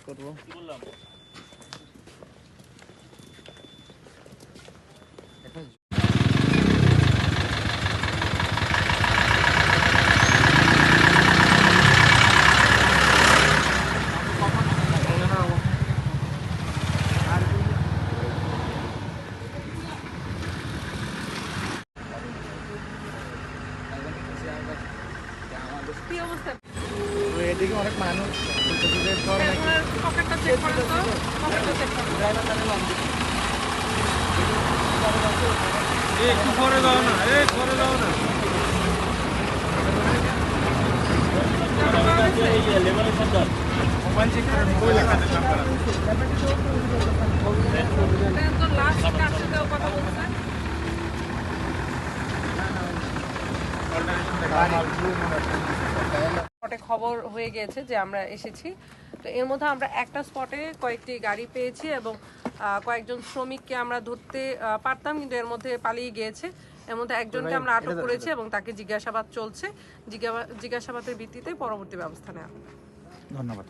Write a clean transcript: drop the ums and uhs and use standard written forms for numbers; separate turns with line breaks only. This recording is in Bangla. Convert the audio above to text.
করবো। এদিকে অনেক মানুষ
একটু পরে যাও না, পরে যাও না। মোবাইল চেক করে মোবাইল এখানে কাম করা।
তো লাস্ট কার সাথে কথা বলছেন? স্পটে খবর হয়ে গিয়েছে যে আমরা এসেছি, তো এর মধ্যে আমরা একটা স্পটে কয়েকটি গাড়ি পেয়েছি এবং কয়েকজন শ্রমিককে আমরা ধরতে পারতাম, কিন্তু এর মধ্যে পালিয়ে গিয়েছে। এর মধ্যে একজনকে আমরা আটক করেছি এবং তাকে জিজ্ঞাসাবাদ চলছে। জিজ্ঞাসাবাদের ভিত্তিতে পরবর্তী ব্যবস্থা নেওয়া হবে।
ধন্যবাদ।